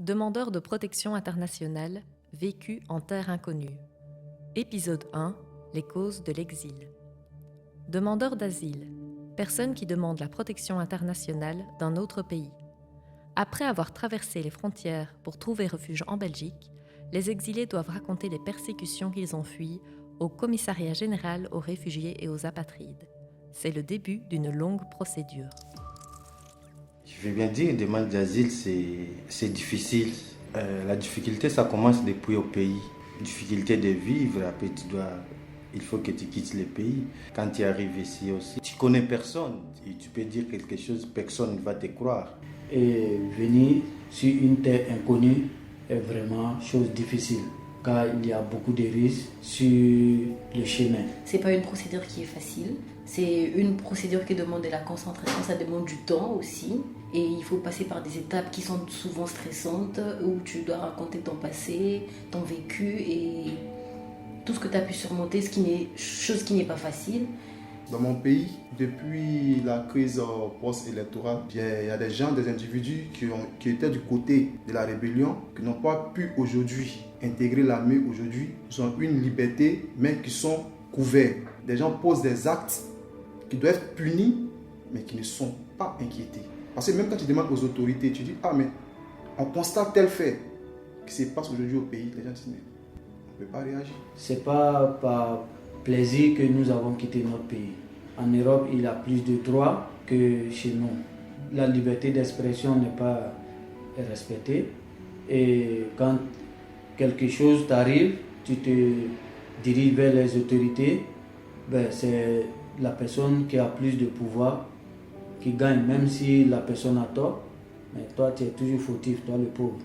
Demandeurs de protection internationale, vécu en terre inconnue. Épisode 1, les causes de l'exil. Demandeurs d'asile, personnes qui demandent la protection internationale d'un autre pays. Après avoir traversé les frontières pour trouver refuge en Belgique, les exilés doivent raconter les persécutions qu'ils ont fuies au Commissariat général aux réfugiés et aux apatrides. C'est le début d'une longue procédure. Je veux bien dire, une demande d'asile, c'est difficile. La difficulté, ça commence depuis au pays. Difficulté de vivre, après il faut que tu quittes le pays. Quand tu arrives ici aussi, tu connais personne. Et tu peux dire quelque chose, personne ne va te croire. Et venir sur une terre inconnue est vraiment chose difficile, car il y a beaucoup de risques sur le chemin. C'est pas une procédure qui est facile. C'est une procédure qui demande de la concentration, ça demande du temps aussi. Et il faut passer par des étapes qui sont souvent stressantes, où tu dois raconter ton passé, ton vécu et tout ce que tu as pu surmonter, chose qui n'est pas facile. Dans mon pays, depuis la crise post-électorale, il y a des individus qui étaient du côté de la rébellion, qui n'ont pas pu aujourd'hui intégrer l'armée aujourd'hui. Ils ont une liberté, mais qui sont couverts. Des gens posent des actes qui doivent être punis, mais qui ne sont pas inquiétés. Parce que même quand tu demandes aux autorités, tu dis « Ah, mais on constate tel fait qui se passe aujourd'hui au pays. » Les gens disent « Mais on ne peut pas réagir. » Ce n'est pas par plaisir que nous avons quitté notre pays. En Europe, il y a plus de droits que chez nous. La liberté d'expression n'est pas respectée. Et quand quelque chose t'arrive, tu te diriges vers les autorités, c'est la personne qui a plus de pouvoir qui gagne, même si la personne a tort. Mais toi, tu es toujours fautif, toi le pauvre.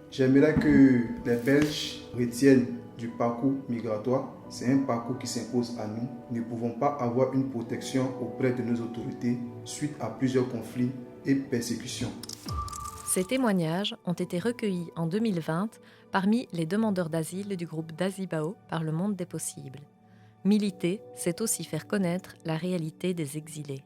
J'aimerais que les Belges retiennent du parcours migratoire. C'est un parcours qui s'impose à nous. Nous ne pouvons pas avoir une protection auprès de nos autorités suite à plusieurs conflits et persécutions. Ces témoignages ont été recueillis en 2020 parmi les demandeurs d'asile du groupe Dazibao par le Monde des possibles. Militer, c'est aussi faire connaître la réalité des exilés.